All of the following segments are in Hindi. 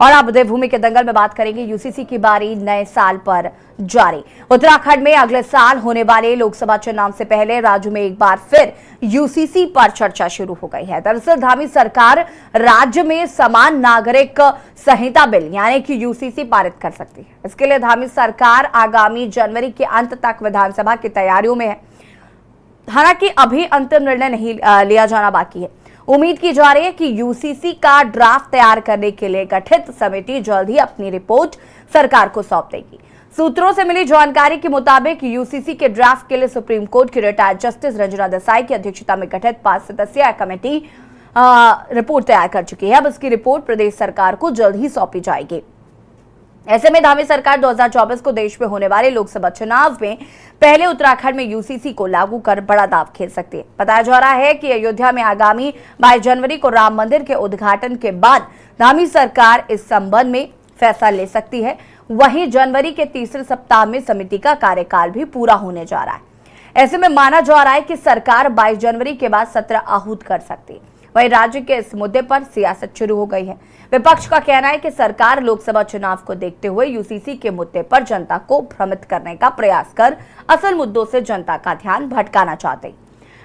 और अब देवभूमि के दंगल में बात करेंगे। यूसीसी की बारी नए साल पर जारी। उत्तराखंड में अगले साल होने वाले लोकसभा चुनाव से पहले राज्य में एक बार फिर यूसीसी पर चर्चा शुरू हो गई है। दरअसल धामी सरकार राज्य में समान नागरिक संहिता बिल यानी कि यूसीसी पारित कर सकती है। इसके लिए धामी सरकार आगामी जनवरी के अंत तक विधानसभा की तैयारियों में है। हालांकि अभी अंतिम निर्णय नहीं लिया जाना बाकी है। उम्मीद की जा रही है कि यूसीसी का ड्राफ्ट तैयार करने के लिए गठित समिति जल्द ही अपनी रिपोर्ट सरकार को सौंप देगी। सूत्रों से मिली जानकारी के मुताबिक यूसीसी के ड्राफ्ट के लिए सुप्रीम कोर्ट की रिटायर्ड जस्टिस रंजना देसाई की अध्यक्षता में गठित 5 सदस्यीय कमेटी रिपोर्ट तैयार कर चुकी है। अब इसकी रिपोर्ट प्रदेश सरकार को जल्द ही सौंपी जाएगी। ऐसे में धामी सरकार 2024 को देश में होने वाले लोकसभा चुनाव में पहले उत्तराखंड में यूसीसी को लागू कर बड़ा दांव खेल सकती है। बताया जा रहा है कि अयोध्या में आगामी 22 जनवरी को राम मंदिर के उद्घाटन के बाद धामी सरकार इस संबंध में फैसला ले सकती है। वहीं जनवरी के तीसरे सप्ताह में समिति का कार्यकाल भी पूरा होने जा रहा है। ऐसे में माना जा रहा है कि सरकार 22 जनवरी के बाद सत्र आहूत कर सकती है। वहीं राज्य के इस मुद्दे पर सियासत शुरू हो गई है। विपक्ष का कहना है कि सरकार लोकसभा चुनाव को देखते हुए यूसीसी के मुद्दे पर जनता को भ्रमित करने का प्रयास कर असल मुद्दों से जनता का ध्यान भटकाना चाहते।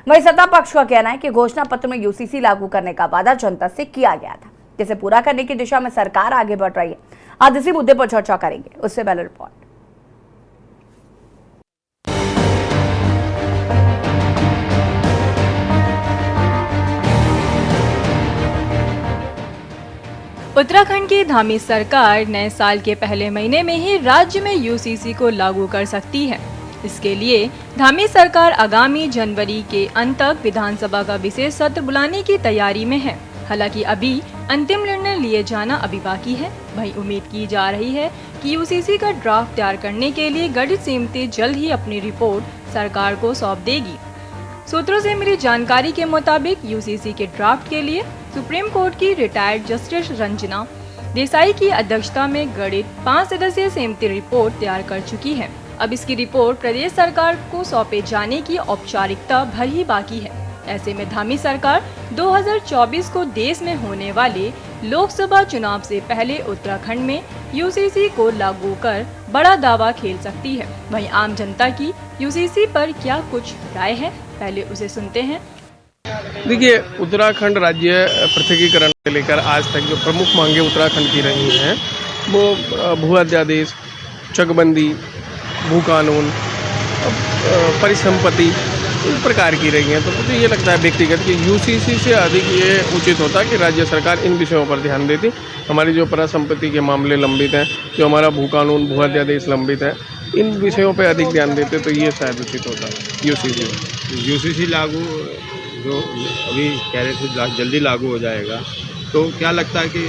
वहीं सत्ता पक्ष का कहना है कि घोषणा पत्र में यूसीसी लागू करने का वादा जनता से किया गया था, जिसे पूरा करने की दिशा में सरकार आगे बढ़ रही है। आज इसी मुद्दे पर चर्चा करेंगे। उससे पहले रिपोर्ट। उत्तराखंड की धामी सरकार नए साल के पहले महीने में ही राज्य में यूसीसी को लागू कर सकती है। इसके लिए धामी सरकार आगामी जनवरी के अंत तक विधानसभा का विशेष सत्र बुलाने की तैयारी में है। हालांकि अभी अंतिम निर्णय लिए जाना अभी बाकी है। वहीं उम्मीद की जा रही है कि यूसीसी का ड्राफ्ट तैयार करने के लिए गठित समिति जल्द ही अपनी रिपोर्ट सरकार को सौंप देगी। सूत्रों से मिली जानकारी के मुताबिक यूसीसी के ड्राफ्ट के लिए सुप्रीम कोर्ट की रिटायर्ड जस्टिस रंजना देसाई की अध्यक्षता में गठित 5 सदस्यीय समिति रिपोर्ट तैयार कर चुकी है। अब इसकी रिपोर्ट प्रदेश सरकार को सौंपे जाने की औपचारिकता भर ही बाकी है। ऐसे में धामी सरकार 2024 को देश में होने वाले लोकसभा चुनाव से पहले उत्तराखंड में यूसीसी को लागू कर बड़ा दावा खेल सकती है। वहीं आम जनता की यूसीसी पर क्या कुछ राय है, पहले उसे सुनते हैं। देखिए, उत्तराखंड राज्य पृथकीकरण से लेकर आज तक जो प्रमुख मांगे उत्तराखंड की रही हैं वो भू अध्यादेश, चकबंदी, भू कानून, परिसंपत्ति इस प्रकार की रही हैं। तो मुझे ये लगता है व्यक्तिगत कि यूसीसी से अधिक ये उचित होता कि राज्य सरकार इन विषयों पर ध्यान देती। हमारी जो परिसंपत्ति के मामले लंबित हैं, जो हमारा भू कानून, भू अध्यादेश लंबित है, इन विषयों पर अधिक ध्यान देते तो ये शायद उचित होता है। यूसीसी लागू जो अभी कह रहे थे जल्दी लागू हो जाएगा, तो क्या लगता है कि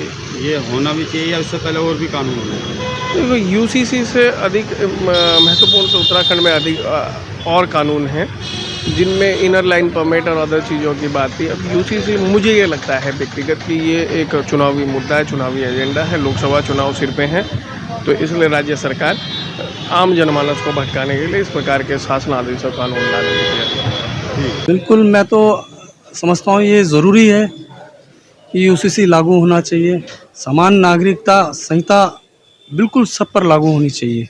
ये होना भी चाहिए या उससे पहले और भी कानून होना चाहिए? देखो, यूसीसी से अधिक महत्वपूर्ण तो उत्तराखंड में अधिक और कानून हैं जिनमें इनर लाइन परमिट और अदर चीज़ों की बात थी। अब यूसीसी मुझे ये लगता है व्यक्तिगत कि ये एक चुनावी मुद्दा है, चुनावी एजेंडा है। लोकसभा चुनाव सिर पे हैं, तो इसलिए राज्य सरकार आम जनमानस को भटकाने के लिए इस प्रकार के शासनादेश और कानून लाने के। बिल्कुल, मैं तो समझता हूँ ये ज़रूरी है कि यूसीसी लागू होना चाहिए। समान नागरिकता संहिता बिल्कुल सब पर लागू होनी चाहिए।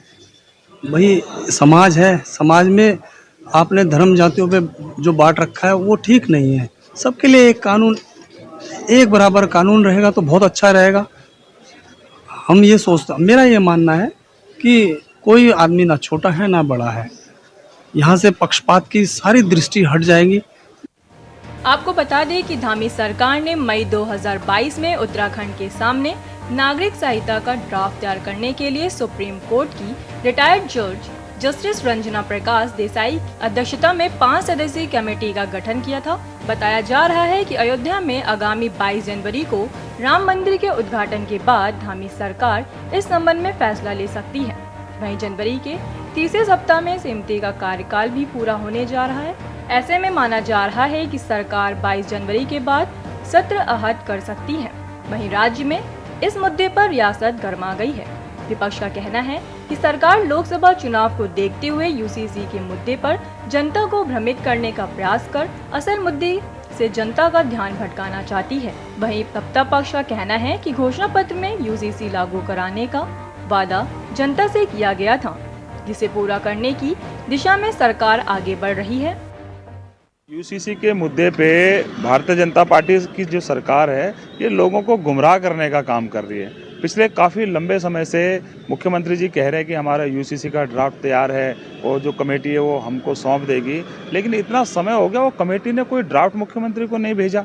वही समाज है, समाज में आपने धर्म जातियों पे जो बांट रखा है वो ठीक नहीं है। सबके लिए एक कानून, एक बराबर कानून रहेगा तो बहुत अच्छा रहेगा। हम ये सोचता, मेरा ये मानना है कि कोई आदमी ना छोटा है ना बड़ा है। यहाँ से पक्षपात की सारी दृष्टि हट जाएगी। आपको बता दें कि धामी सरकार ने मई 2022 में उत्तराखंड के सामने नागरिक संहिता का ड्राफ्ट तैयार करने के लिए सुप्रीम कोर्ट की रिटायर्ड जज जस्टिस रंजना प्रकाश देसाई अध्यक्षता में 5 सदस्यीय कमेटी का गठन किया था। बताया जा रहा है कि अयोध्या में आगामी 22 जनवरी को राम मंदिर के उद्घाटन के बाद धामी सरकार इस संबंध में फैसला ले सकती है। वहीं जनवरी के तीसरे सप्ताह में समिति का कार्यकाल भी पूरा होने जा रहा है। ऐसे में माना जा रहा है कि सरकार 22 जनवरी के बाद सत्र आहूत कर सकती है। वहीं राज्य में इस मुद्दे पर रियासत गरमा गई है। विपक्ष का कहना है कि सरकार लोकसभा चुनाव को देखते हुए यूसीसी के मुद्दे पर जनता को भ्रमित करने का प्रयास कर असल मुद्दे से जनता का ध्यान भटकाना चाहती है। वहीं सत्ता पक्ष का कहना है कि घोषणा पत्र में यूसीसी लागू कराने का वादा जनता से किया गया था, जिसे पूरा करने की दिशा में सरकार आगे बढ़ रही है। यूसीसी के मुद्दे पे भारतीय जनता पार्टी की जो सरकार है ये लोगों को गुमराह करने का काम कर रही है। पिछले काफ़ी लंबे समय से मुख्यमंत्री जी कह रहे हैं कि हमारा यूसीसी का ड्राफ्ट तैयार है और जो कमेटी है वो हमको सौंप देगी, लेकिन इतना समय हो गया वो कमेटी ने कोई ड्राफ्ट मुख्यमंत्री को नहीं भेजा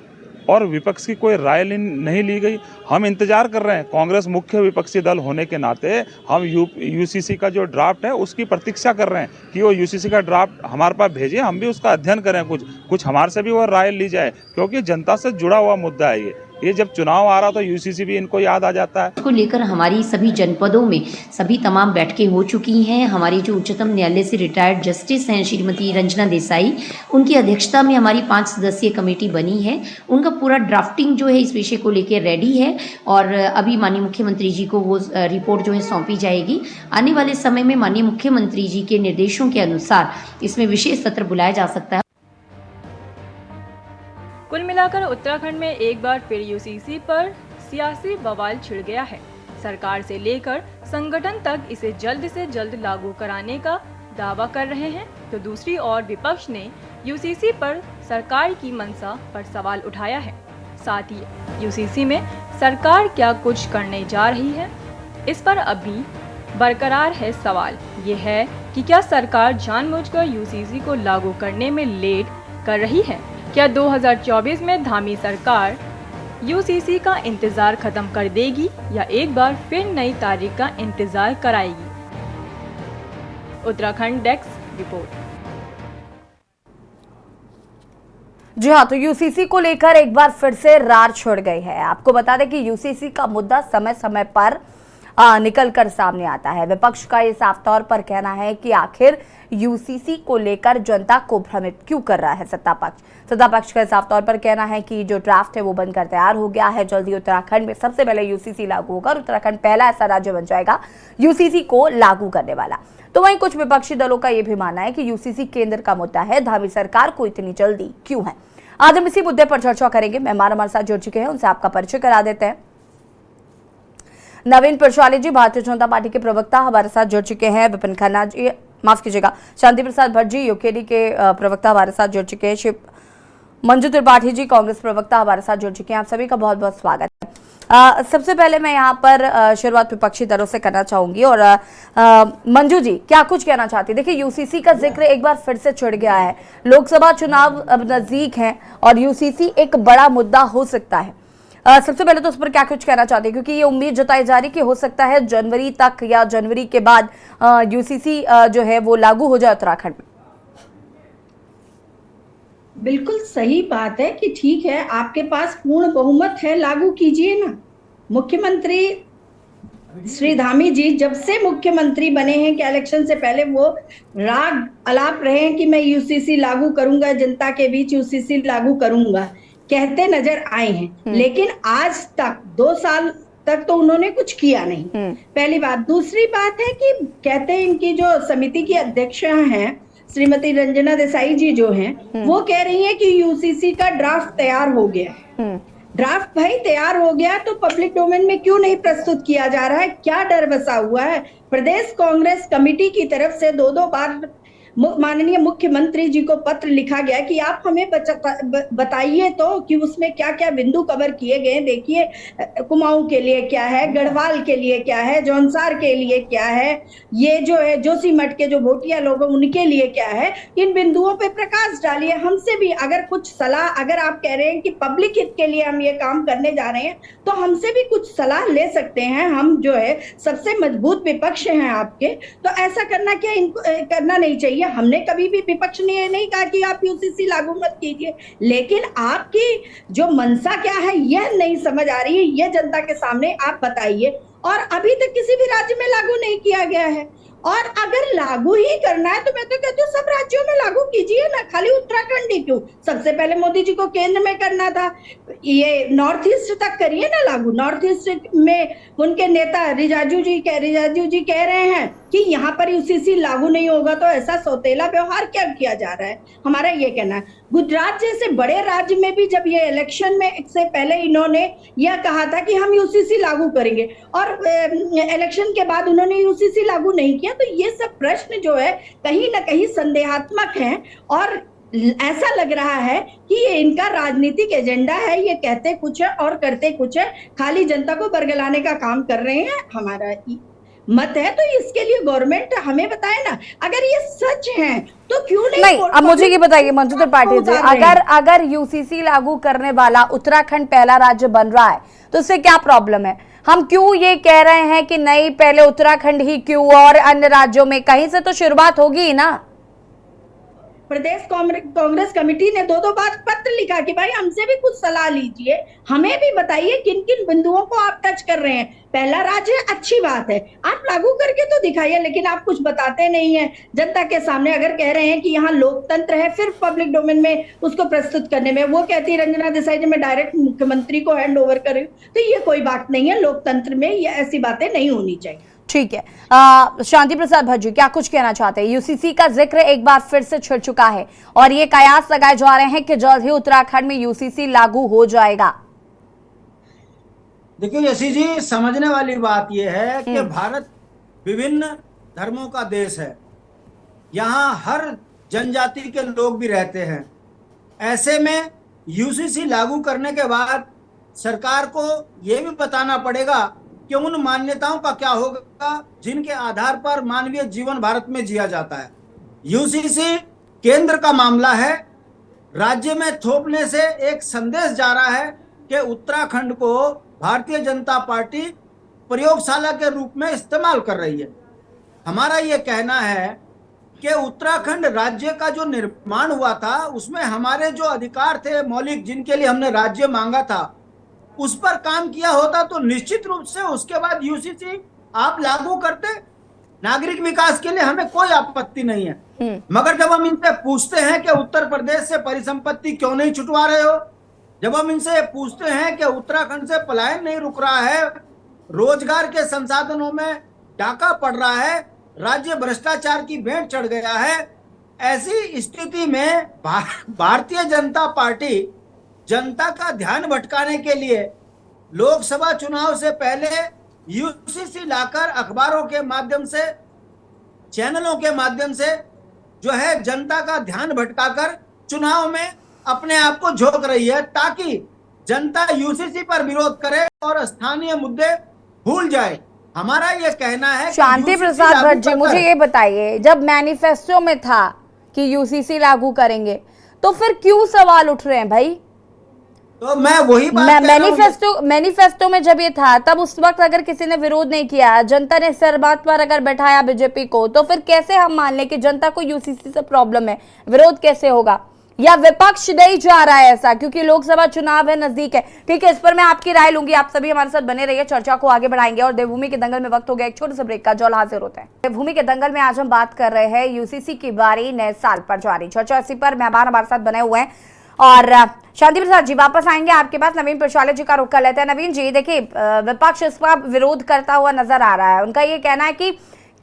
और विपक्ष की कोई राय नहीं ली गई। हम इंतजार कर रहे हैं, कांग्रेस मुख्य विपक्षी दल होने के नाते हम यूसीसी का जो ड्राफ्ट है उसकी प्रतीक्षा कर रहे हैं कि वो यूसीसी का ड्राफ्ट हमारे पास भेजें, हम भी उसका अध्ययन करें, कुछ हमारे से भी वो राय ली जाए, क्योंकि जनता से जुड़ा हुआ मुद्दा है ये जब चुनाव आ रहा तो यूसीसी भी इनको याद आ जाता है। को लेकर हमारी सभी जनपदों में सभी तमाम बैठकें हो चुकी हैं। हमारी जो उच्चतम न्यायालय से रिटायर्ड जस्टिस हैं श्रीमती रंजना देसाई, उनकी अध्यक्षता में हमारी 5 सदस्यीय कमेटी बनी है। उनका पूरा ड्राफ्टिंग जो है इस विषय को लेकर रेडी है और अभी माननीय मुख्यमंत्री जी को वो रिपोर्ट जो है सौंपी जाएगी। आने वाले समय में माननीय मुख्यमंत्री जी के निर्देशों के अनुसार इसमें विशेष सत्र बुलाया जा सकता है। कुल मिलाकर उत्तराखंड में एक बार फिर यूसीसी पर सियासी बवाल छिड़ गया है। सरकार से लेकर संगठन तक इसे जल्द से जल्द लागू कराने का दावा कर रहे हैं, तो दूसरी ओर विपक्ष ने यूसीसी पर सरकार की मंशा पर सवाल उठाया है। साथ ही यूसीसी में सरकार क्या कुछ करने जा रही है, इस पर अभी बरकरार है सवाल। ये है कि क्या सरकार जानबूझकर यूसीसी को लागू करने में लेट कर रही है? क्या 2024 में धामी सरकार यूसीसी का इंतजार खत्म कर देगी या एक बार फिर नई तारीख का इंतजार कराएगी? Uttarakhand desk report. जी हाँ, तो यूसीसी को लेकर एक बार फिर से रार छिड़ गई है। आपको बता दें कि यूसीसी का मुद्दा समय समय पर निकल कर सामने आता है। विपक्ष का ये साफ तौर पर कहना है कि आखिर यूसीसी को लेकर जनता को भ्रमित क्यों कर रहा है सत्ता पक्ष। सत्ता पक्ष का साफ तौर पर कहना है कि जो ड्राफ्ट है वो बनकर तैयार हो गया है। जल्दी उत्तराखंड में सबसे पहले यूसीसी लागू होगा और उत्तराखंड पहला ऐसा राज्य बन जाएगा यूसीसी को लागू करने वाला। तो वहीं कुछ विपक्षी दलों का यह भी मानना है कि यूसीसी केंद्र का मुद्दा है, धामी सरकार को इतनी जल्दी क्यों है। आज हम इसी मुद्दे पर चर्चा करेंगे। मेहमान हमारे साथ जुड़ चुके हैं, उनसे आपका परिचय करा देते हैं। नवीन प्रशाली जी भारतीय जनता पार्टी के प्रवक्ता हमारे साथ जुड़ चुके हैं। विपिन खन्ना जी, माफ कीजिएगा, शांति प्रसाद भट्ट जी यूकेडी के प्रवक्ता हमारे साथ जुड़ चुके हैं। शिव मंजू त्रिपाठी जी कांग्रेस प्रवक्ता हमारे साथ जुड़ चुके हैं। आप सभी का बहुत बहुत स्वागत है। सबसे पहले मैं यहाँ पर शुरुआत विपक्षी दलों से करना चाहूंगी और मंजू जी क्या कुछ कहना चाहती है? देखिए, यूसीसी का जिक्र एक बार फिर से छिड़ गया है। लोकसभा चुनाव अब नजदीक हैं और यूसीसी एक बड़ा मुद्दा हो सकता है। सबसे पहले तो उस पर क्या कुछ कहना चाहते हैं, क्योंकि ये उम्मीद जताई जा रही कि हो सकता है जनवरी तक या जनवरी के बाद यूसीसी जो है वो लागू हो जाए उत्तराखंड में। बिल्कुल सही बात है कि ठीक है, आपके पास पूर्ण बहुमत है, लागू कीजिए ना। मुख्यमंत्री श्री धामी जी जब से मुख्यमंत्री बने हैं कि इलेक्शन से पहले वो राग अलाप रहे हैं कि मैं यूसीसी लागू करूंगा, जनता के बीच यूसीसी लागू करूंगा, कहते नजर आए हैं। लेकिन आज तक 2 साल तक तो उन्होंने कुछ किया नहीं, पहली बात। दूसरी बात है कि कहते हैं इनकी जो समिति की अध्यक्ष हैं श्रीमती रंजना देसाई जी जो हैं, वो कह रही हैं कि यूसीसी का ड्राफ्ट तैयार हो गया है। ड्राफ्ट भाई तैयार हो गया तो पब्लिक डोमेन में क्यों नहीं प्रस्तुत किया जा रहा है? क्या डर बसा हुआ है? प्रदेश कांग्रेस कमेटी की तरफ से 2 बार माननीय मुख्यमंत्री जी को पत्र लिखा गया कि आप हमें बताइए तो कि उसमें क्या क्या बिंदु कवर किए गए। देखिए, कुमाऊं के लिए क्या है, गढ़वाल के लिए क्या है, जौनसार के लिए क्या है, ये जो है जोशीमठ के जो भोटिया लोग हैं उनके लिए क्या है। इन बिंदुओं पे प्रकाश डालिए। हमसे भी अगर कुछ सलाह, अगर आप कह रहे हैं कि पब्लिक हित के लिए हम ये काम करने जा रहे हैं तो हमसे भी कुछ सलाह ले सकते हैं। हम जो है सबसे मजबूत विपक्ष हैं आपके, तो ऐसा करना क्या करना नहीं चाहिए। हमने कभी भी विपक्ष ने नहीं कहा कि आप यूसीसी लागू मत कीजिए, लेकिन आपकी जो मंशा क्या है यह नहीं समझ आ रही है। यह जनता के सामने आप बताइए। और अभी तक किसी भी राज्य में लागू नहीं किया गया है, और अगर लागू ही करना है तो मैं तो कहती हूँ सब राज्यों में लागू कीजिए ना, खाली उत्तराखंड ही क्यों? सबसे पहले मोदी जी को केंद्र में करना था, ये नॉर्थ ईस्ट तक करिए ना लागू। नॉर्थ ईस्ट में उनके नेता रिजाजू जी कह रहे हैं कि यहाँ पर यूसीसी लागू नहीं होगा, तो ऐसा सौतेला व्यवहार क्या किया जा रहा है, हमारा ये कहना है। गुजरात जैसे बड़े राज्य में भी जब ये इलेक्शन में से पहले इन्होंने यह कहा था कि हम यूसीसी लागू करेंगे और इलेक्शन के बाद उन्होंने यूसीसी लागू नहीं किया, तो ये सब प्रश्न जो है कहीं ना कहीं संदेहात्मक हैं और ऐसा लग रहा है कि ये इनका राजनीतिक एजेंडा है, ये कहते कुछ है और करते कुछ है, खाली जनता को बरगलाने का काम कर रहे हैं, हमारा मत है। तो इसके लिए गवर्नमेंट हमें बताए ना, अगर ये सच है तो क्यों नहीं। अब मुझे ये बताइए मंजू त्रिपाठी जी, अगर यूसीसी लागू करने वाला उत्तराखंड पहला राज्य बन रहा है तो उससे क्या प्रॉब्लम है? हम क्यों ये कह रहे हैं कि नहीं पहले उत्तराखंड ही क्यों और अन्य राज्यों में? कहीं से तो शुरुआत होगी ही ना। प्रदेश कांग्रेस कमेटी ने दो बार पत्र लिखा कि भाई हमसे भी कुछ सलाह लीजिए, हमें भी बताइए किन किन बिंदुओं को आप टच कर रहे हैं। पहला राज्य है, अच्छी बात है, आप लागू करके तो दिखाइए, लेकिन आप कुछ बताते नहीं है जनता के सामने। अगर कह रहे हैं कि यहाँ लोकतंत्र है, फिर पब्लिक डोमेन में उसको प्रस्तुत करने में वो कहती है रंजना देसाई जी मैं डायरेक्ट मुख्यमंत्री को हैंड ओवर करूँ, तो ये कोई बात नहीं है। लोकतंत्र में ये ऐसी बातें नहीं होनी चाहिए। ठीक है, शांति प्रसाद भज्जी क्या कुछ कहना चाहते हैं? यूसीसी का जिक्र एक बार फिर से छिड़ चुका है और ये कयास लगाए जा रहे हैं कि जल्द ही उत्तराखंड में यूसीसी लागू हो जाएगा। देखिए यशी जी, समझने वाली बात यह है कि भारत विभिन्न धर्मों का देश है, यहाँ हर जनजाति के लोग भी रहते हैं। ऐसे में यूसीसी लागू करने के बाद सरकार को यह भी बताना पड़ेगा कि उन मान्यताओं का क्या होगा जिनके आधार पर मानवीय जीवन भारत में जिया जाता है। यूसीसी केंद्र का मामला है, राज्य में थोपने से एक संदेश जा रहा है कि उत्तराखंड को भारतीय जनता पार्टी प्रयोगशाला के रूप में इस्तेमाल कर रही है। हमारा ये कहना है कि उत्तराखंड राज्य का जो निर्माण हुआ था उसमें हमारे जो अधिकार थे मौलिक, जिनके लिए हमने राज्य मांगा था, उस पर काम किया होता तो निश्चित रूप से उसके बाद यूसीसी आप लागू करते, नागरिक विकास के लिए हमें कोई आपत्ति नहीं है। मगर जब हम इनसे पूछते हैं कि उत्तर प्रदेश से परिसंपत्ति क्यों नहीं छुटवा रहे हो, जब हम इनसे पूछते हैं कि उत्तराखंड से पलायन नहीं रुक रहा है, रोजगार के संसाधनों में डाका पड़ रहा है, राज्य भ्रष्टाचार की भेंट चढ़ गया है, ऐसी स्थिति में भारतीय जनता पार्टी जनता का ध्यान भटकाने के लिए लोकसभा चुनाव से पहले यूसीसी लाकर अखबारों के माध्यम से, चैनलों के माध्यम से जो है जनता का ध्यान भटकाकर चुनाव में अपने आप को झोंक रही है, ताकि जनता यूसीसी पर विरोध करे और स्थानीय मुद्दे भूल जाए। हमारा ये कहना है। शांति प्रसाद भट्ट, मुझे ये बताइए, जब मैनिफेस्टो में था कि यूसीसी लागू करेंगे तो फिर क्यों सवाल उठ रहे हैं भाई? तो मैं वही बात मैनिफेस्टो में जब ये था तब उस वक्त अगर किसी ने विरोध नहीं किया, जनता ने सर बात पर अगर बैठाया बीजेपी को, तो फिर कैसे हम मान लें कि जनता को यूसीसी से प्रॉब्लम है? विरोध कैसे होगा? या विपक्ष नहीं जा रहा है ऐसा क्योंकि लोकसभा चुनाव है, नजदीक है? ठीक है, इस पर मैं आपकी राय लूंगी। आप सभी हमारे साथ बने रहिए, चर्चा को आगे बढ़ाएंगे। और देवभूमि के दंगल में वक्त हो गया एक छोटे से ब्रेक का, जल्द हाजिर होते हैं। देवभूमि के दंगल में आज हम बात कर रहे हैं यूसीसी की बारी नए साल पर जारी। चर्चा इसी पर मेहमान हमारे साथ बने हुए हैं और शांति प्रसाद जी वापस आएंगे आपके पास। नवीन प्रशाले जी का रुख कर लेते हैं। नवीन जी देखिए, विपक्ष इसका विरोध करता हुआ नजर आ रहा है। उनका ये कहना है कि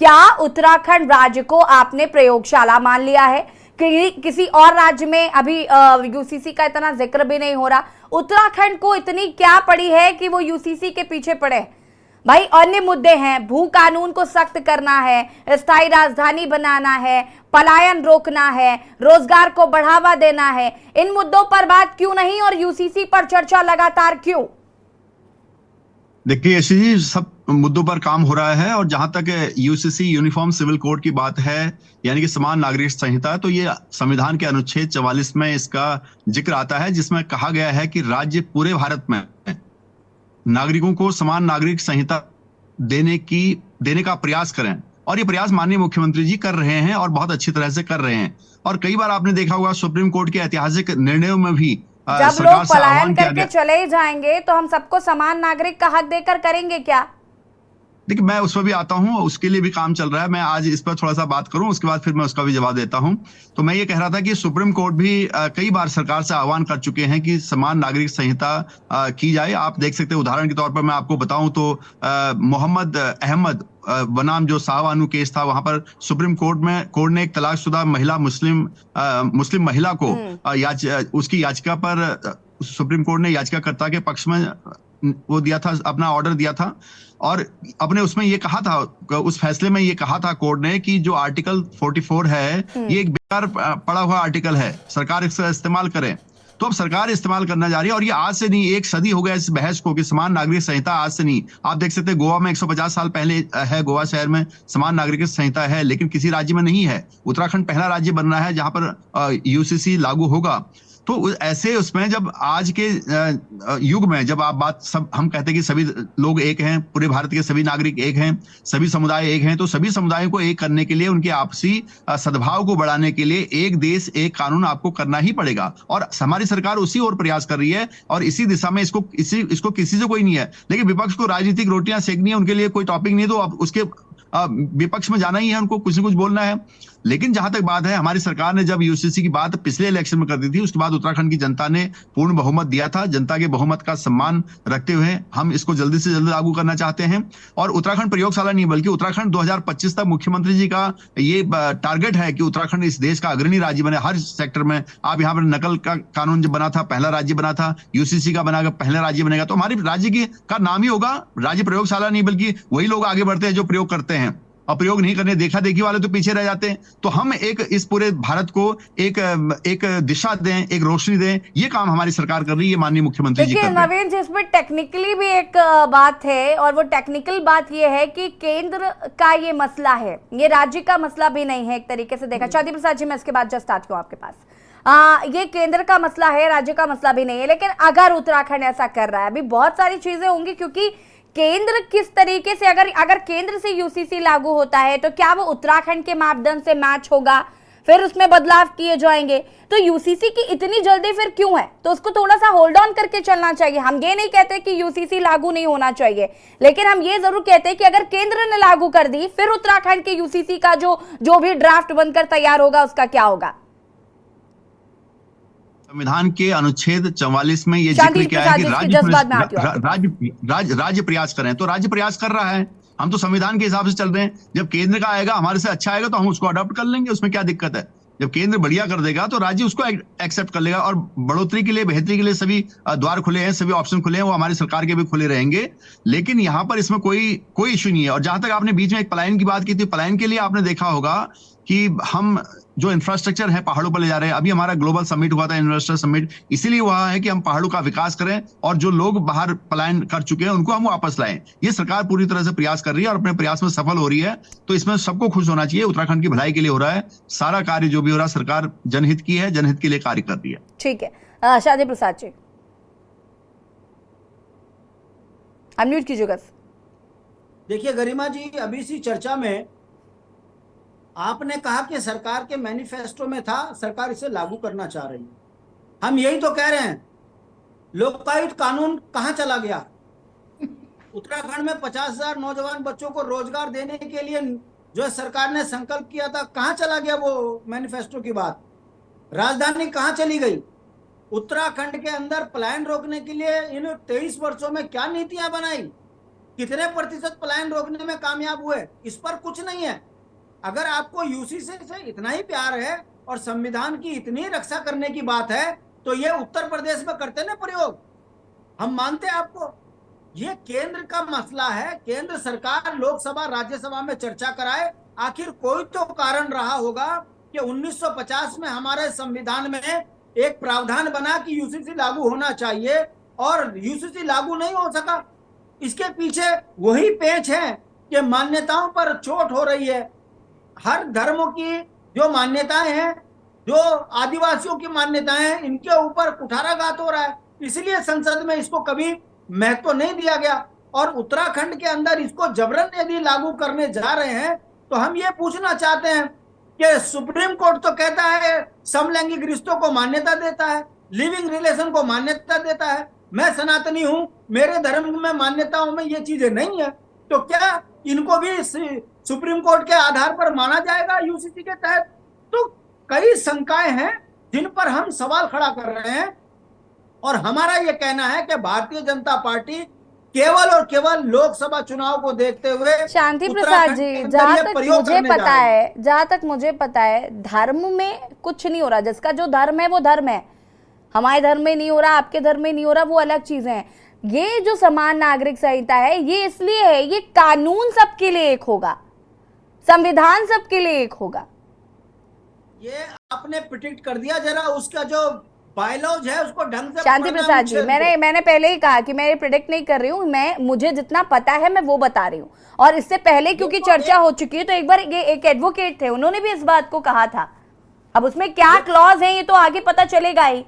क्या उत्तराखंड राज्य को आपने प्रयोगशाला मान लिया है? कि किसी और राज्य में अभी यूसीसी का इतना जिक्र भी नहीं हो रहा। उत्तराखंड को इतनी क्या पड़ी है कि वो यूसीसी के पीछे पड़े? भाई अन्य मुद्दे हैं, भू कानून को सख्त करना है, स्थायी राजधानी बनाना है, पलायन रोकना है, रोजगार को बढ़ावा देना है। इन मुद्दों पर बात क्यों नहीं और यूसीसी पर चर्चा लगातार क्यों? देखिए यशी जी, सब मुद्दों पर काम हो रहा है और जहां तक यूसीसी यूनिफॉर्म सिविल कोड की बात है, यानी कि समान नागरिक संहिता, तो ये संविधान के अनुच्छेद 44 में इसका जिक्र आता है, जिसमें कहा गया है कि राज्य पूरे भारत में नागरिकों को समान नागरिक संहिता देने का प्रयास करें। और ये प्रयास माननीय मुख्यमंत्री जी कर रहे हैं और बहुत अच्छी तरह से कर रहे हैं। और कई बार आपने देखा होगा सुप्रीम कोर्ट के ऐतिहासिक निर्णयों में भी जब लोग पलायन करके चले ही जाएंगे तो हम सबको समान नागरिक का हक देकर करेंगे क्या? देखिए, मैं उस पर भी आता हूं, उसके लिए भी काम चल रहा है। मैं आज इस पर थोड़ा सा बात करूं, उसके बाद फिर मैं उसका भी जवाब देता हूं। तो मैं ये कह रहा था कि सुप्रीम कोर्ट भी कई बार सरकार से आह्वान कर चुके हैं कि समान नागरिक संहिता की जाए। आप देख सकते हैं, उदाहरण के तौर पर मैं आपको बताऊं तो मोहम्मद अहमद बनाम जो शाहबानू केस था, वहां पर सुप्रीम कोर्ट ने एक तलाकशुदा महिला मुस्लिम महिला को उसकी याचिका पर सुप्रीम कोर्ट ने याचिकाकर्ता के पक्ष में वो दिया था, अपना ऑर्डर दिया था। और अपने उसमें ये कहा था, उस फैसले में ये कहा था कोर्ट ने कि जो आर्टिकल 44 है ये एक बेकार पड़ा हुआ आर्टिकल है, सरकार इसका इस्तेमाल करे। तो अब सरकार इस्तेमाल करना जा रही है, और ये आज से नहीं, एक सदी हो गया इस बहस को कि समान नागरिक संहिता आज से नहीं। आप देख सकते हैं गोवा में 150 साल पहले है, गोवा शहर में समान नागरिक संहिता है, लेकिन किसी राज्य में नहीं है। उत्तराखंड पहला राज्य बन रहा है जहां पर यूसीसी लागू होगा। तो ऐसे उसमें जब आज के युग में जब आप हम कहते हैं कि सभी लोग एक हैं, पूरे भारत के सभी नागरिक एक हैं, सभी समुदाय एक हैं, तो सभी समुदायों को एक करने के लिए, उनके आपसी सद्भाव को बढ़ाने के लिए एक देश एक कानून आपको करना ही पड़ेगा। और हमारी सरकार उसी ओर प्रयास कर रही है, और इसी दिशा में इसको किसी से कोई नहीं है। लेकिन विपक्ष को राजनीतिक रोटियां सेकनी है, उनके लिए कोई टॉपिक नहीं, तो अब उसके विपक्ष में जाना ही है, उनको कुछ न कुछ बोलना है। लेकिन जहां तक बात है, हमारी सरकार ने जब यूसीसी की बात पिछले इलेक्शन में कर दी थी, उसके बाद उत्तराखंड की जनता ने पूर्ण बहुमत दिया था। जनता के बहुमत का सम्मान रखते हुए हम इसको जल्दी से जल्दी लागू करना चाहते हैं। और उत्तराखंड प्रयोगशाला नहीं, बल्कि उत्तराखंड 2025 तक मुख्यमंत्री जी का ये टारगेट है कि उत्तराखंड इस देश का अग्रणी राज्य बने हर सेक्टर में। आप यहाँ पर नकल का कानून जब बना था, पहला राज्य बना था, यूसीसी का बनाकर पहला राज्य बनेगा, तो हमारे राज्य का नाम ही होगा राज्य प्रयोगशाला नहीं, बल्कि वही लोग आगे बढ़ते हैं जो प्रयोग करते हैं, और प्रयोग नहीं करने देखा देखी वाले तो पीछे रह जाते हैं। तो हम इस पूरे भारत को एक दिशा दें, एक रोशनी दें, ये काम हमारी सरकार कर रही है, माननीय मुख्यमंत्री जी कर रहे हैं। नवीन जी, इसमें टेक्निकली भी एक बात है, और वो टेक्निकल बात ये है कि केंद्र का ये मसला है, ये राज्य का मसला भी नहीं है एक तरीके से देखा। शादी प्रसाद जी, मैं इसके बाद जस्ट आती हूँ आपके पास। ये केंद्र का मसला है, राज्य का मसला भी नहीं है। लेकिन अगर उत्तराखंड ऐसा कर रहा है, अभी बहुत सारी चीजें होंगी, क्योंकि केंद्र किस तरीके से, अगर केंद्र से यूसीसी लागू होता है तो क्या वो उत्तराखंड के मापदंड से मैच होगा, फिर उसमें बदलाव किए जाएंगे। तो यूसीसी की इतनी जल्दी फिर क्यों है? तो उसको थोड़ा सा होल्ड ऑन करके चलना चाहिए। हम ये नहीं कहते कि यूसीसी लागू नहीं होना चाहिए, लेकिन हम ये जरूर कहते हैं कि अगर केंद्र ने लागू कर दी, फिर उत्तराखंड के यूसीसी का जो भी ड्राफ्ट बनकर तैयार होगा उसका क्या होगा। संविधान के अनुच्छेद 44 में ये जिक्र किया है कि राज्य प्रयास करें, तो राज्य प्रयास कर रहा है। हम तो संविधान के हिसाब से चल रहे हैं। जब केंद्र का आएगा, हमारे से अच्छा आएगा, तो हम उसको अडॉप्ट कर लेंगे, उसमें क्या दिक्कत है। जब केंद्र बढ़िया कर देगा तो राज्य उसको एक्सेप्ट कर लेगा, और बढ़ोतरी के लिए, बेहतरी के लिए सभी द्वार खुले हैं, सभी ऑप्शन खुले हैं, वो हमारी सरकार के भी खुले रहेंगे। लेकिन यहाँ पर इसमें कोई इश्यू नहीं है। और जहां तक आपने बीच में एक पलायन की बात की थी, पलायन के लिए आपने देखा होगा कि हम जो इंफ्रास्ट्रक्चर है पहाड़ों पर ले जा रहे हैं। अभी हमारा ग्लोबल समिट हुआ था, इन्वेस्टर समिट, इसीलिए हुआ है कि हम पहाड़ों का विकास करें, और जो लोग बाहर पलायन कर चुके हैं उनको हम वापस लाएं। ये सरकार पूरी तरह से प्रयास कर रही है, और अपने प्रयास में सफल हो रही है। तो इसमें सबको खुश होना चाहिए। उत्तराखंड की भलाई के लिए हो रहा है सारा कार्य, जो भी हो रहा है सरकार जनहित की है, जनहित के लिए कार्य कर रही है। ठीक है, शादी प्रसाद जी अनम्यूट कीजिएगा। देखिए गरिमा जी, अभी सी चर्चा में आपने कहा कि सरकार के मैनिफेस्टो में था, सरकार इसे लागू करना चाह रही है। हम यही तो कह रहे हैं, लोकायुक्त कानून कहां चला गया? उत्तराखंड में 50,000 नौजवान बच्चों को रोजगार देने के लिए जो सरकार ने संकल्प किया था, कहां चला गया वो मैनिफेस्टो की बात? राजधानी कहां चली गई? उत्तराखंड के अंदर पलायन रोकने के लिए इन 23 वर्षों में क्या नीतियां बनाई? कितने प्रतिशत पलायन रोकने में कामयाब हुए? इस पर कुछ नहीं है। अगर आपको यूसीसी से इतना ही प्यार है और संविधान की इतनी रक्षा करने की बात है, तो ये उत्तर प्रदेश में करते ना प्रयोग, हम मानते हैं आपको। ये केंद्र का मसला है, केंद्र सरकार लोकसभा राज्यसभा में चर्चा कराए। आखिर कोई तो कारण रहा होगा कि 1950 में हमारे संविधान में एक प्रावधान बना कि यूसीसी लागू होना चाहिए, और यूसीसी लागू नहीं हो सका। इसके पीछे वही पेच है कि मान्यताओं पर चोट हो रही है। हर धर्मों की जो मान्यताएं हैं, जो आदिवासियों की मान्यताएं हैं, इनके ऊपर कुठाराघात हो रहा है। इसलिए संसद में इसको कभी महत्व नहीं दिया गया, और उत्तराखंड के अंदर इसको जबरन यदि लागू करने जा रहे हैं, तो हम ये पूछना चाहते हैं कि सुप्रीम कोर्ट तो कहता है समलैंगिक रिश्तों को मान्यता देता है, लिविंग रिलेशन को मान्यता देता है। मैं सनातनी हूं, मेरे धर्म में मान्यताओं में ये चीजें नहीं है। तो क्या इनको भी सुप्रीम कोर्ट के आधार पर माना जाएगा यूसीसी के तहत? तो कई शंकाएं हैं जिन पर हम सवाल खड़ा कर रहे हैं, और हमारा ये कहना है कि भारतीय जनता पार्टी केवल और केवल लोकसभा चुनाव को देखते हुए शांति प्रसाद जी, जहां तक मुझे पता है धर्म में कुछ नहीं हो रहा। जिसका जो धर्म है वो धर्म है, हमारे धर्म में नहीं हो रहा, आपके धर्म में नहीं हो रहा, वो अलग चीजें हैं। ये जो समान नागरिक संहिता है ये इसलिए है, ये कानून सबके लिए एक होगा, संविधान सबके लिए एक होगा। ये आपने प्रिडिक्ट कर दिया, जरा उसका जो बायलॉज है उसको ढंग से। शांति प्रसाद जी, मैंने पहले ही कहा कि मैं ये प्रिडिक्ट नहीं कर रही हूँ, मुझे जितना पता है मैं वो बता रही हूँ। और इससे पहले क्योंकि चर्चा हो चुकी है, तो एक बार ये एक एडवोकेट थे, उन्होंने भी इस बात को कहा था। अब उसमें क्या क्लॉज है ये तो आगे पता चलेगा ही।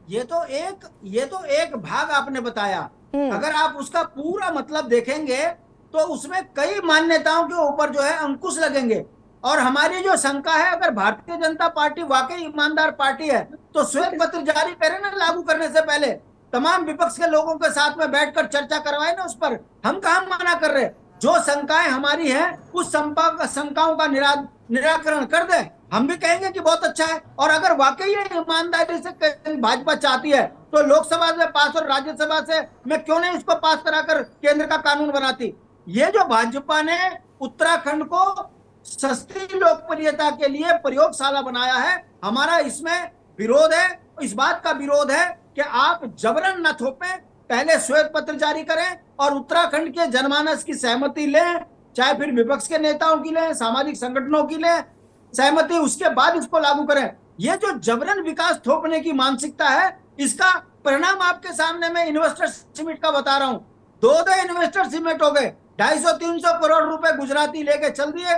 ये तो एक भाग आपने बताया, अगर आप उसका पूरा मतलब देखेंगे तो उसमें कई मान्यताओं के ऊपर जो है अंकुश लगेंगे। और हमारी जो शंका है, अगर भारतीय जनता पार्टी वाकई ईमानदार पार्टी है तो श्वेत पत्र जारी करे ना लागू करने से पहले, तमाम विपक्ष के लोगों के साथ में बैठकर चर्चा करवाए ना उस पर। हम कहाँ मना कर रहे, जो शंकाएं हमारी हैं उस शंकाओं का निराकरण कर दे, हम भी कहेंगे कि बहुत अच्छा है। और अगर वाकई ये ईमानदारी से भाजपा चाहती है तो लोकसभा से पास और राज्यसभा से मैं क्यों नहीं इसको पास कराकर केंद्र का कानून बनाती। ये जो भाजपा ने उत्तराखंड को सस्ती लोकप्रियता के लिए प्रयोगशाला बनाया है, हमारा इसमें विरोध है। इस बात का विरोध है कि आप जबरन न थोपें, पहले श्वेत पत्र जारी करें और उत्तराखंड के जनमानस की सहमति लें, चाहे फिर विपक्ष के नेताओं की लें, सामाजिक संगठनों की लें सहमति, उसके बाद इसको लागू करें। ये जो जबरन विकास थोपने की मानसिकता है, इसका परिणाम आपके सामने मैं इन्वेस्टर समिट का बता रहा हूं। दो इन्वेस्टर समिट हो गए, 250-300 करोड़ रुपए गुजराती लेके चल दिए।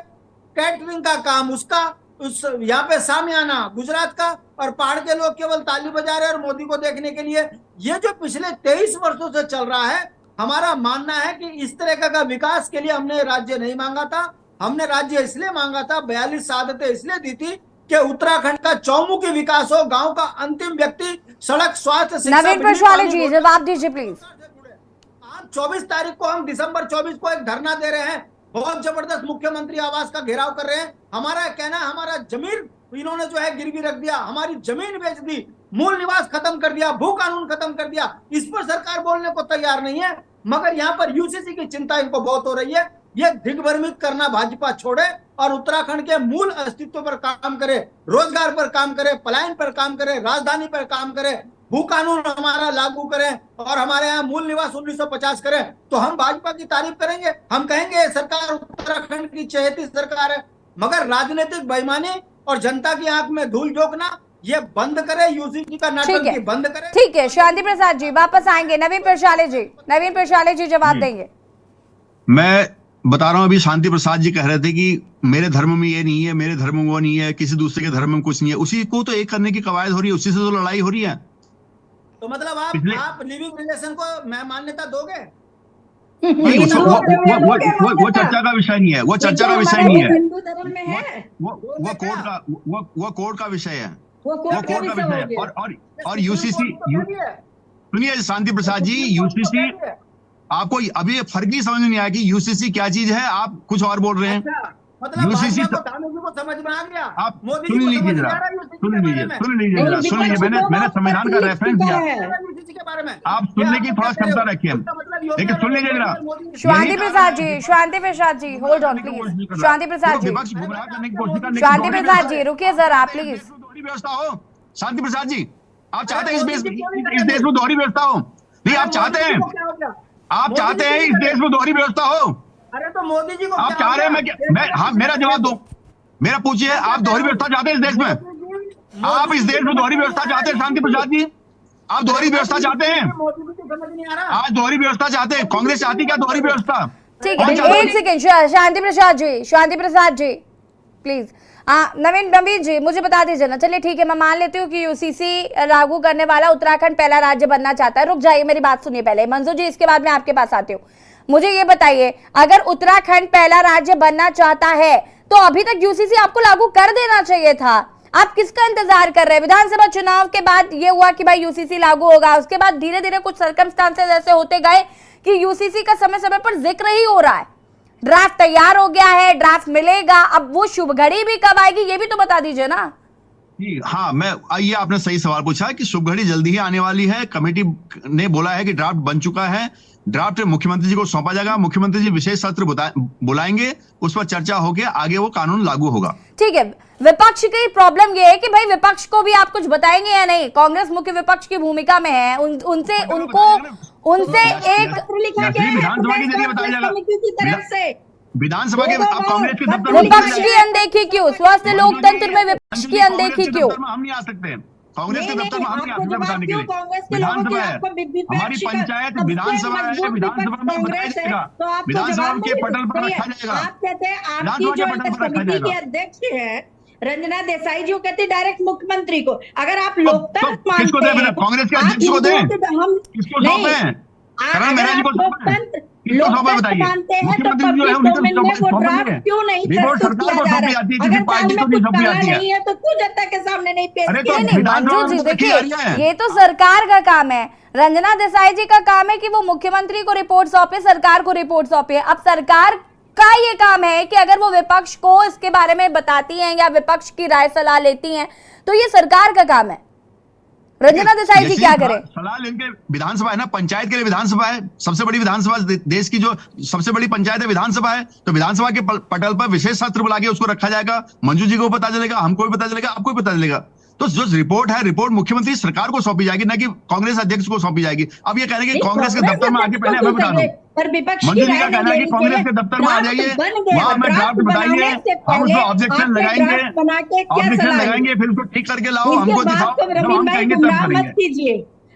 कैटरिंग का काम उसका, यहाँ पे सामियाना गुजरात का, और पहाड़ के लोग केवल ताली बजा रहे और मोदी को देखने के लिए। ये जो पिछले 23 वर्षों से चल रहा है, हमारा मानना है कि इस तरह का विकास के लिए हमने राज्य नहीं मांगा था। हमने राज्य इसलिए मांगा था, 42 शहादतें इसलिए दी थी कि उत्तराखंड का चौमुखी विकास हो, गांव का अंतिम व्यक्ति सड़क, स्वास्थ्य, शिक्षा। नवीन प्रशाले जी जवाब दीजिए प्लीज। आज 24 तारीख को हम दिसंबर 24 को एक धरना दे रहे हैं, बहुत जबरदस्त मुख्यमंत्री आवास का घेराव कर रहे हैं। हमारा कहना, हमारा जमीन इन्होंने जो है गिरवी रख दिया, हमारी जमीन बेच दी, मूल निवास खत्म कर दिया, भू कानून खत्म कर दिया। इस पर सरकार बोलने को तैयार नहीं है, मगर यहाँ पर यूसीसी की चिंता इनको बहुत हो रही है। ये दिग्भ्रमित करना भाजपा छोड़े और उत्तराखंड के मूल अस्तित्व पर काम करे, रोजगार पर काम करे, पलायन पर काम करे, राजधानी पर काम करे, भू कानून हमारा लागू करें और हमारे यहाँ मूल निवास 1950 करें, तो हम भाजपा की तारीफ करेंगे। हम कहेंगे सरकार उत्तराखंड की चहेती सरकार है, मगर राजनीतिक बेईमानी और जनता की आंख में धूल झोंकना ये बंद करे, यूसीसी का नाटक बंद करे। ठीक है, शांति प्रसाद जी वापस आएंगे। नवीन प्रशाले जी जवाब देंगे। मैं बता रहा हूं, अभी शांति प्रसाद जी कह रहे थे कि मेरे धर्म में ये नहीं है, मेरे धर्म में वो नहीं है, किसी दूसरे के धर्म में कुछ नहीं है। उसी को तो एक करने की कवायद हो रही है, उसी से तो लड़ाई हो रही है। तो मतलब आप लिविंग रिलेशन को मैं मान्यता दोगे? वो चर्चा का विषय नहीं है, वो चर्चा का विषय नहीं है, हिंदू धर्म में है, वो कोर्ट का विषय है, वो कोर्ट का विषय है। और यूसीसी, सुनिए शांति प्रसाद जी, यूसीसी आपको अभी फर्क ही समझ नहीं आया कि यूसीसी क्या चीज है, आप कुछ और बोल रहे हैं। मतलब यूसीसी को समझ में आ गया। आप सुन लीजिए जरा, मैंने संविधान का रेफरेंस दिया, यूसीसी के बारे में आप सुनने की थोड़ा क्षमता रखिए, लेकिन सुन लीजिए जरा। शांति प्रसाद जी होल्ड ऑन प्लीज। शांति प्रसाद जी रुकिए जरा प्लीज। व्यवस्था हो, शांति प्रसाद जी आप चाहते हैं इस देश में दोहरी व्यवस्था हो? नहीं, आप चाहते हैं इस देश में दोहरी व्यवस्था हो? अरे तो मोदी जी को आप चाह रहे हैं हाँ, मेरा जवाब दो, मेरा पूछिए, आप दोहरी व्यवस्था चाहते हैं इस देश में? आप इस देश में दोहरी व्यवस्था चाहते हैं शांति प्रसाद जी? आप दोहरी व्यवस्था चाहते हैं? आज दोहरी व्यवस्था चाहते हैं? कांग्रेस चाहती क्या दोहरी व्यवस्था? ठीक है, एक second Shanti Prasad ji please. नवीन जी मुझे बता दीजिए ना। चलिए ठीक है, मैं मान लेती हूँ कि यूसीसी लागू करने वाला उत्तराखंड पहला राज्य बनना चाहता है। रुक जाइए, मेरी बात सुनिए पहले मंजू जी, इसके बाद मैं आपके पास आती हूँ। मुझे ये बताइए, अगर उत्तराखंड पहला राज्य बनना चाहता है तो अभी तक यूसीसी आपको लागू कर देना चाहिए था। आप किसका इंतजार कर रहे हैं? विधानसभा चुनाव के बाद ये हुआ कि भाई यूसीसी लागू होगा, उसके बाद धीरे धीरे कुछ सर्कमस्टांसेस ऐसे होते गए कि यूसीसी का समय समय पर जिक्र ही हो रहा है। ड्राफ्ट तैयार हो गया है, ड्राफ्ट मिलेगा, अब वो शुभ घड़ी भी कब आएगी ये भी तो बता दीजिए ना। हाँ, ये आपने सही सवाल पूछा कि शुभ घड़ी जल्दी ही आने वाली है। कमेटी ने बोला है कि ड्राफ्ट बन चुका है, ड्राफ्ट मुख्यमंत्री जी को सौंपा जाएगा, मुख्यमंत्री जी विशेष सत्र बुलाएंगे, उस पर चर्चा होकर आगे वो कानून लागू होगा। ठीक है, विपक्ष की प्रॉब्लम ये है कि भाई विपक्ष को भी आप कुछ बताएंगे या नहीं? कांग्रेस मुख्य विपक्ष की भूमिका में है, उनसे एक विधानसभा की जरिए बताया जाएगा। विधानसभा के कांग्रेस के दफ्तर में विपक्ष की अनदेखी क्यों? स्वस्थ लोकतंत्र में विपक्ष की अनदेखी क्यों? हम नहीं आ सकते, कांग्रेस के दफ्तर में हम नहीं आ सकते बताने के लिए। विधानसभा है, हमारी पंचायत विधानसभा है, विधानसभा में बताया जाएगा, विधानसभा के पटल पर रखा जाएगा। आप कहते हैं आपकी जो समिति के अध्यक्ष है रंजना देसाई जी, वो कहते हैं डायरेक्ट मुख्यमंत्री को। अगर आप लोकतंत्र किसको दे? कांग्रेस के अध्यक्ष को दें, किसको सौंपें? लोकतंत्र मानते हैं तो पब्लिक डोमेन में वो ड्राफ्ट क्यों नहीं प्रस्तुत किया जा रहा है? अगर पार्टी में कुछ काला नहीं है तो क्यों जनता के सामने नहीं पेश किया? नहीं मंजू जी, देखिए ये तो सरकार का काम है, रंजना देसाई जी का काम है कि वो मुख्यमंत्री को रिपोर्ट सौंपे, सरकार को रिपोर्ट सौंपे। अब सरकार का ये काम है कि अगर वो विपक्ष को इसके बारे में बताती हैं या विपक्ष की राय सलाह लेती हैं तो ये सरकार का काम है। रंजना देसाई जी क्या करें? सलाह लेंगे। विधानसभा है ना, पंचायत के लिए विधानसभा है, सबसे बड़ी विधानसभा देश की, जो सबसे बड़ी पंचायत है विधानसभा है। तो विधानसभा के पटल पर विशेष सत्र बुला के उसको रखा जाएगा, मंजू जी को पता चलेगा, हमको भी पता चलेगा, आपको भी पता चलेगा। तो जो रिपोर्ट है, रिपोर्ट मुख्यमंत्री सरकार को सौंपी जाएगी, ना कि कांग्रेस अध्यक्ष को सौंपी जाएगी। अब ये कहने की कांग्रेस के दफ्तर में आके पहले हमें बता दो, पर विपक्ष मंजू जी का कहना है कि कांग्रेस के दफ्तर में आ जाइए, वहां हमें ड्राफ्ट बताइए, हम उसको ऑब्जेक्शन लगाएंगे, फिर उसको ठीक करके लाओ, हमको दिखाओ, जब हम कहेंगे तब करेंगे।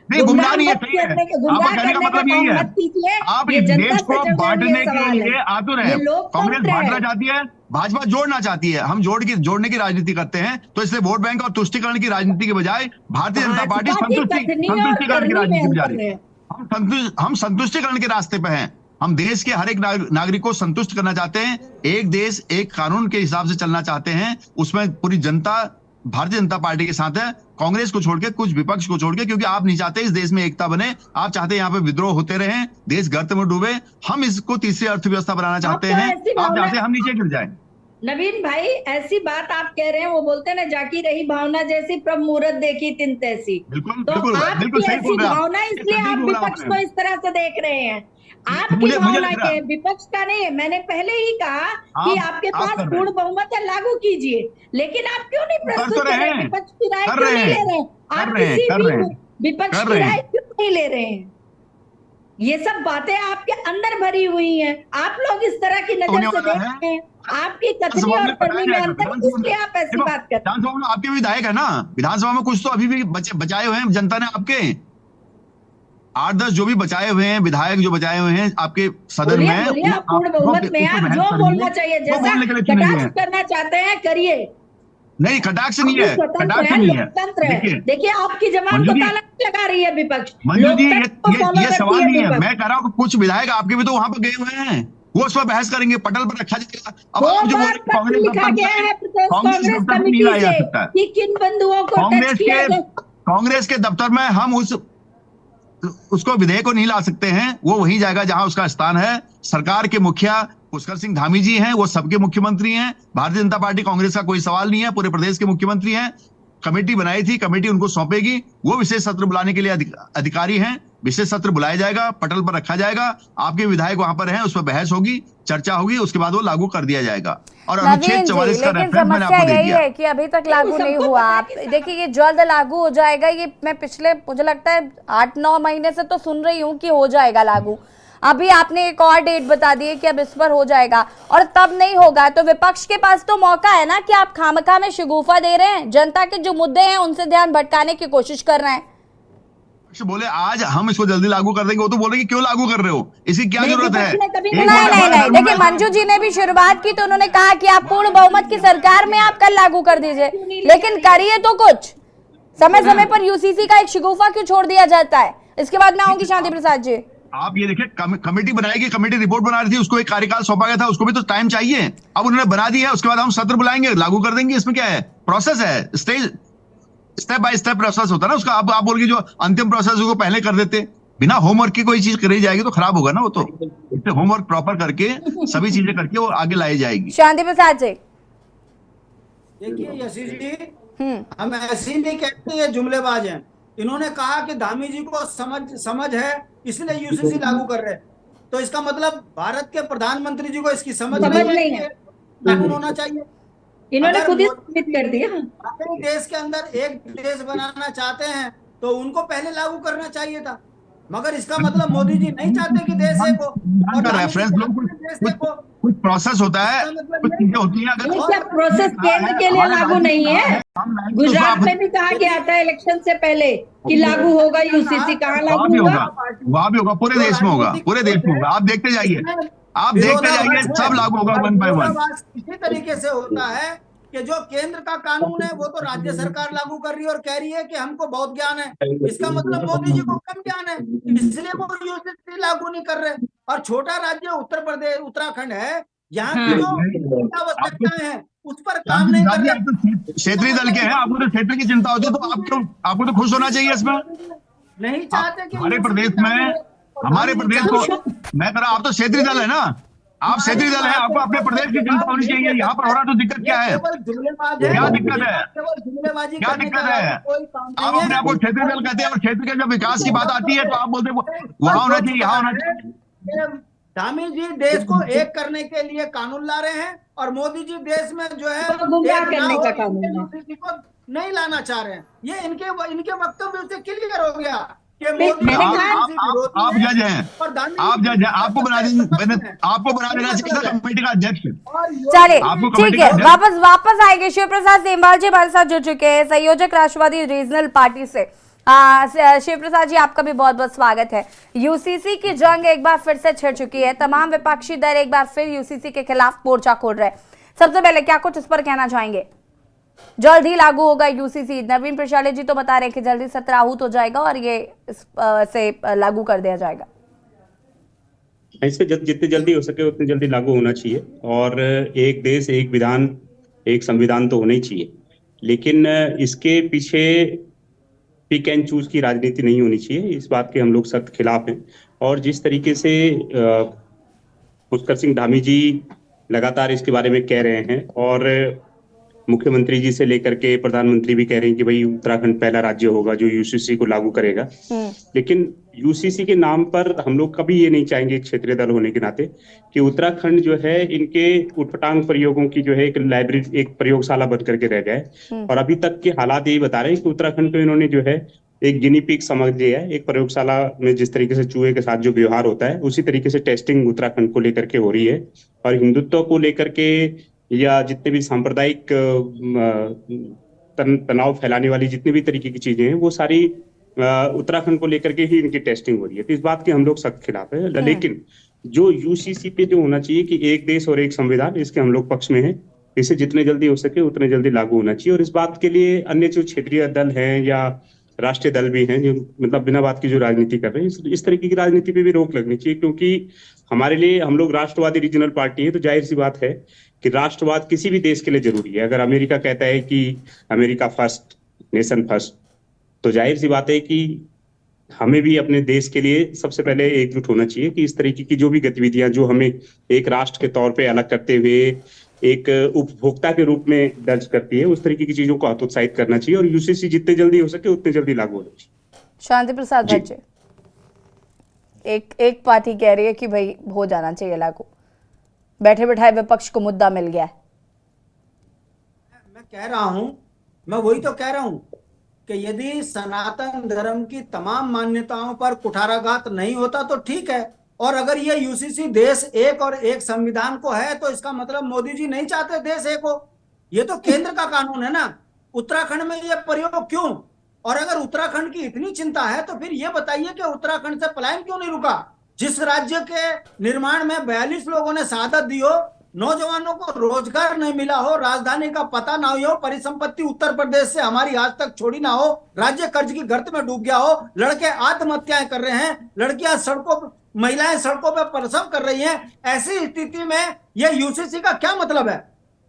नहीं, गुमराह नहीं है, सही है। आपका कहने का मतलब यही है, आप इस देश को बांटने के लिए आतुर है। कांग्रेस बांटना चाहती है, भाजपा जोड़ना चाहती है। हम जोड़ने की राजनीति करते हैं, तो इसलिए वोट बैंक और तुष्टिकरण की राजनीति के बजाय भारतीय जनता पार्टी संतुष्टिकरण की राजनीति में जा रही है। हम संतुष्टिकरण के रास्ते पे हैं। हम देश के हर एक नागरिक को संतुष्ट करना चाहते हैं, एक देश एक कानून के हिसाब से चलना चाहते हैं। उसमें पूरी जनता भारतीय जनता पार्टी के साथ है, कांग्रेस को छोड़ के, कुछ विपक्ष को छोड़ के, क्योंकि आप नहीं चाहते इस देश में एकता बने, आप चाहते हैं यहाँ पे विद्रोह होते रहें, देश गर्त में डूबे। हम इसको तीसरी अर्थव्यवस्था बनाना चाहते हैं, आप चाहते हैं हम नीचे गिर जाएं। नवीन भाई, ऐसी बात आप कह रहे हैं, वो बोलते हैं ना, जाकी रही भावना जैसी प्रभु मुहूर्त देखी तिन तैसी। तो आपकी ऐसी भावना, इसलिए आप विपक्ष को इस तरह से देख रहे हैं। आपकी भावना के विपक्ष का नहीं है। मैंने पहले ही कहा कि आपके पास पूर्ण बहुमत है, लागू कीजिए, लेकिन आप क्यों नहीं प्रस्तुत कर रहे? विपक्ष की राय क्यों नहीं ले रहे? आप किसी भी विपक्ष की राय क्यों नहीं ले रहे हैं? ये सब बातें आपके अंदर भरी हुई हैं, आप लोग इस तरह की नजर से देख रहे हैं। आपकी कथनी और करनी में अंतर, इसलिए आप ऐसी बात करते हैं। विधानसभा में आपके विधायक है ना, विधानसभा में कुछ तो अभी भी बचाए हुए हैं जनता ने आपके। 8-10 जो भी बचाए हुए हैं विधायक, जो बचाए हुए हैं आपके सदन में, पूर्ण बहुमत में आप जो बोलना चाहिए, जैसा कटाक्ष करना चाहते हैं करिए। नहीं, कटाक्ष नहीं है, कटाक्ष नहीं है। देखिए आपकी जबान को ताला लगा रही है विपक्ष। मंजू जी, ये सवाल नहीं है, मैं कह रहा हूँ कुछ विधायक आपके भी तो वहां पर गए हुए हैं, वो उस पर बहस करेंगे, पटल पर रखा जाएगा। अब आप जो बोल कांग्रेस लिखा गया है कांग्रेस कमेटी से कि किन बंधुओं को टच किया गया। कांग्रेस के दफ्तर में हम उसको विधेयक को नहीं ला सकते हैं, वो वहीं जाएगा जहां उसका स्थान है। सरकार के मुखिया पुष्कर सिंह धामी जी हैं, वो सबके मुख्यमंत्री हैं। भारतीय जनता पार्टी कांग्रेस का कोई सवाल नहीं है, पूरे प्रदेश के मुख्यमंत्री हैं। कमेटी बनाई थी, कमेटी उनको सौंपेगी, वो विशेष सत्र बुलाने के लिए अधिकारी हैं। विशेष सत्र बुलाया जाएगा, पटल पर रखा जाएगा, आपके विधायक वहां पर हैं, उस पर बहस होगी, चर्चा होगी, उसके बाद वो लागू कर दिया जाएगा। और अनुच्छेद 44 का रेफरेंस मैंने आपको दे दिया है कि अभी तक लागू नहीं हुआ। आप देखिए ये जल्द लागू हो जाएगा। ये मैं पिछले मुझे लगता है 8-9 महीने से तो सुन रही हूँ कि हो जाएगा लागू। अभी आपने एक और डेट बता दी है कि अब इस पर हो जाएगा, और तब नहीं होगा तो विपक्ष के पास तो मौका है ना कि आप खामखा में शगुफा दे रहे हैं, जनता के जो मुद्दे हैं उनसे ध्यान भटकाने की कोशिश कर रहे हैं। बोले आज हम इसको जल्दी लागू कर देंगे, वो तो बोले कि क्यों लागू कर रहे हो, इसकी क्या जरूरत है? नहीं, देखिए मंजू जी ने भी शुरुआत की तो उन्होंने कहा कि आप पूर्ण बहुमत की सरकार में आप कल लागू कर दीजिए, लेकिन करिए तो कुछ। समय समय पर यूसीसी का एक शगुफा क्यों छोड़ दिया जाता है? इसके बाद मैं आऊंगी शांति प्रसाद जी। आप ये देखिए, कमेटी बनाएगी, कमेटी रिपोर्ट बना रही थी, उसको एक कार्यकाल सौंपा गया था, उसको भी तो टाइम चाहिए। अब उन्होंने बना दिया है, उसके बाद हम सत्र बुलाएंगे, लागू कर देंगे। इसमें क्या है? प्रोसेस है, स्टेप बाय स्टेप प्रोसेस होता है ना उसका। आप बोल के जो अंतिम प्रोसेस को पहले कर देते, बिना होमवर्क की कोई चीज करी जाएगी तो खराब होगा ना वो तो। इससे होमवर्क प्रॉपर करके सभी चीजें करके वो आगे लाई जाएगी। शांति प्रसाद जी, देखिए यशी जी, हम ऐसे ही नहीं कहते ये जुमलेबाज हैं। इन्होंने कहा कि धामी जी को समझ है इसलिए यूसीसी लागू कर रहे हैं, तो इसका मतलब भारत के प्रधानमंत्री जी को इसकी समझ नहीं है, कानून होना चाहिए। इन्होंने खुद ही साबित कर दिया। अपने देश के अंदर एक देश बनाना चाहते हैं तो उनको पहले लागू करना चाहिए था, मगर इसका मतलब मोदी जी नहीं चाहते कि देश एक हो और रेफरेंस लो, कुछ प्रोसेस होता है, कुछ चीजें होती हैं। अगर प्रोसेस केंद्र के लिए लागू नहीं है, गुजरात में भी कहा गया था इलेक्शन से पहले कि लागू होगा यूसीसी, कहाँ लागू होगा? वहां भी होगा, पूरे देश में होगा, पूरे देश में होगा। आप देखते जाइए, आप देखते जाइए, सब लागू होगा वन बाय वन। इसी तरीके से होता है कि जो केंद्र का कानून है वो तो राज्य सरकार लागू कर रही है और कह रही है कि हमको बहुत ज्ञान है, इसका मतलब मोदी जी को कम ज्ञान है, इसलिए वो यूसीसी लागू नहीं कर रहे। और छोटा राज्य उत्तर प्रदेश, उत्तराखंड है, यहाँ की जो आवश्यकताएं हैं उस पर काम नहीं कर रहे। क्षेत्रीय दल के हैं, आपको तो क्षेत्र की चिंता होती है, तो आपको तो खुश होना चाहिए इसमें। नहीं चाहते कि हमारे प्रदेश को मैं कह रहा, आप तो क्षेत्रीय दल है ना, आप क्षेत्रीय दल है, आपको अपने प्रदेश की चिंता होनी चाहिए। यहाँ पर हो रहा तो दिक्कत क्या है? क्या दिक्कत है? क्या दिक्कत है? आप अपने आप को क्षेत्रीय दल कहते हैं और क्षेत्र के जब विकास की बात आती है तो आप बोलते हैं वहां होना चाहिए, यहाँ होना चाहिए। धामी जी देश को एक करने के लिए कानून ला रहे हैं और मोदी जी देश में जो है गुमराह करने का कानून है। यूसीसी को नहीं लाना चाह रहे हैं। ये इनके वक्तव्य से क्लियर हो गया कि आप जज हैं, आप जज हैं, आपको बना देना चाहिए था कमेटी का अध्यक्ष। चलिए ठीक है, वापस आएंगे। शिव प्रसाद सेमवाल जी हमारे साथ जुड़ चुके हैं, संयोजक राष्ट्रवादी रीजनल पार्टी से। शिव प्रसाद जी, आपका भी बहुत बहुत स्वागत है। यूसीसी की जंग एक बार फिर से छिड़ चुकी है, तमाम विपक्षी दल एक बार फिर यूसीसी के खिलाफ मोर्चा खोल रहे हैं। सबसे पहले क्या कुछ इस पर कहना चाहेंगे? जल्द ही लागू होगा यूसीसी, नवीन प्रशाले जी तो बता रहे हैं कि जल्दी सत्र आहूत हो जाएगा और ये से लागू कर दिया जाएगा। इससे जितनी जल्दी हो सके उतनी जल्दी लागू होना चाहिए और एक देश एक विधान एक संविधान तो होना ही चाहिए, लेकिन इसके पीछे पिक एंड चूज की राजनीति नहीं होनी चाहिए। इस बात के हम लोग सख्त खिलाफ हैं। और जिस तरीके से पुष्कर सिंह धामी जी लगातार इसके बारे में कह रहे हैं और मुख्यमंत्री जी से लेकर के प्रधानमंत्री भी कह रहे हैं कि भाई उत्तराखंड पहला राज्य होगा जो यूसीसी को लागू करेगा, लेकिन यूसीसी के नाम पर हम लोग कभी ये नहीं चाहेंगे क्षेत्रीय दल होने के नाते कि उत्तराखंड जो है इनके उटपटांग प्रयोगों की जो है एक लाइब्रेरी, एक प्रयोगशाला बन करके रह जाए। और अभी तक के हालात यही बता रहे हैं कि उत्तराखंड को इन्होंने जो है एक गिनी पिग समझ लिया है। एक प्रयोगशाला में जिस तरीके से चूहे के साथ जो व्यवहार होता है उसी तरीके से टेस्टिंग उत्तराखंड को लेकर के हो रही है। और हिंदुत्व को लेकर के या जितने भी सांप्रदायिक तनाव फैलाने वाली जितनी भी तरीके की चीजें हैं वो सारी उत्तराखंड को लेकर के ही इनकी टेस्टिंग हो रही है। तो इस बात के हम लोग सख्त खिलाफ है। लेकिन जो यूसीसी पे जो होना चाहिए कि एक देश और एक संविधान, इसके हम लोग पक्ष में है। इसे जितने जल्दी हो सके उतने जल्दी लागू होना चाहिए। और इस बात के लिए अन्य जो क्षेत्रीय दल हैं या राष्ट्रीय दल भी हैं जो मतलब बिना बात की जो राजनीति कर रहे हैं, इस तरीके की राजनीति पे भी रोक लगनी चाहिए। क्योंकि हमारे लिए, हम लोग राष्ट्रवादी रीजनल पार्टी है, तो जाहिर सी बात है कि राष्ट्रवाद किसी भी देश के लिए जरूरी है। अगर अमेरिका कहता है कि अमेरिका फर्स्ट, नेशन फर्स्ट, तो जाहिर सी बात है कि हमें भी अपने देश के लिए सबसे पहले एकजुट होना चाहिए कि इस तरीके की जो भी गतिविधियां जो हमें एक राष्ट्र के तौर पे अलग करते हुए एक उपभोक्ता के रूप में दर्ज करती है, उस तरीके की चीजों को हतोत्साहित करना चाहिए और यूसीसी जितने जल्दी हो सके उतने जल्दी लागू होना चाहिए। शांति प्रसाद भट्ट, एक पार्टी कह रही है कि भाई हो जाना चाहिए लागू, बैठे बैठाए विपक्ष को मुद्दा मिल गया है। मैं कह रहा हूं, मैं वही तो कह रहा हूं कि यदि सनातन धर्म की तमाम मान्यताओं पर कुठाराघात नहीं होता तो ठीक है, और अगर ये यूसीसी देश एक और एक संविधान को है तो इसका मतलब मोदी जी नहीं चाहते देश एक हो। ये तो केंद्र का कानून है ना, उत्तराखंड में ये प्रयोग क्यों? और अगर उत्तराखंड की इतनी चिंता है तो फिर ये बताइए कि उत्तराखंड से पलायन क्यों नहीं रुका? जिस राज्य के निर्माण में 42 लोगों ने शहादत दी हो, नौजवानों को रोजगार नहीं मिला हो, राजधानी का पता ना हो, परिसंपत्ति उत्तर प्रदेश से हमारी आज तक छोड़ी ना हो, राज्य कर्ज की गर्त में डूब गया हो, लड़के आत्महत्याएं कर रहे हैं, लड़कियां महिलाएं सड़कों पर प्रसव कर रही हैं, ऐसी स्थिति में यह यूसीसी का क्या मतलब है?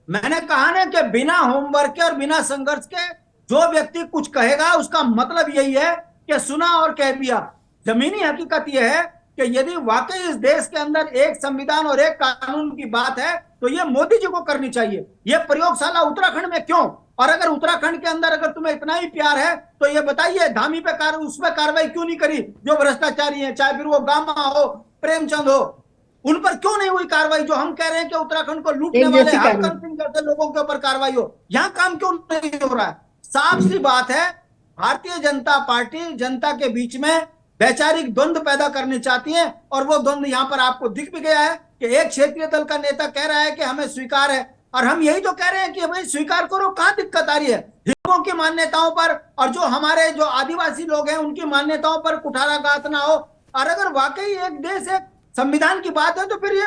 मैंने कहा ना कि बिना होमवर्क के और बिना संघर्ष के जो व्यक्ति कुछ कहेगा उसका मतलब यही है कि सुना और कह दिया। जमीनी हकीकत यह है कि यदि वाकई इस देश के अंदर एक संविधान और एक कानून की बात है तो ये मोदी जी को करनी चाहिए। ये प्रयोगशाला उत्तराखंड में क्यों? और अगर उत्तराखंड के अंदर अगर तुम्हें इतना ही प्यार है तो ये बताइए धामी पे उस पर कार्रवाई क्यों नहीं करी जो भ्रष्टाचारी है, चाहे फिर वो गामा हो, प्रेमचंद हो, उन पर क्यों नहीं हुई कार्रवाई? जो हम कह रहे हैं कि उत्तराखंड को लूटने वाले हरकंत सिंह जैसे लोगों के ऊपर कार्रवाई हो, यहाँ काम क्यों नहीं हो रहा है? साफ सी बात है, भारतीय जनता पार्टी जनता के बीच में वैचारिक द्वंद्व पैदा करनी चाहती है और वो द्वंद्व यहाँ पर आपको दिख भी गया है कि एक क्षेत्रीय दल का नेता कह रहा है कि हमें स्वीकार है और हम यही तो कह रहे हैं कि भाई स्वीकार करो, कहाँ दिक्कत आ रही है? हिंदुओं की मान्यताओं पर और जो हमारे जो आदिवासी लोग हैं उनकी मान्यताओं पर कुठाराघात ना हो। और अगर वाकई एक देश एक संविधान की बात है तो फिर ये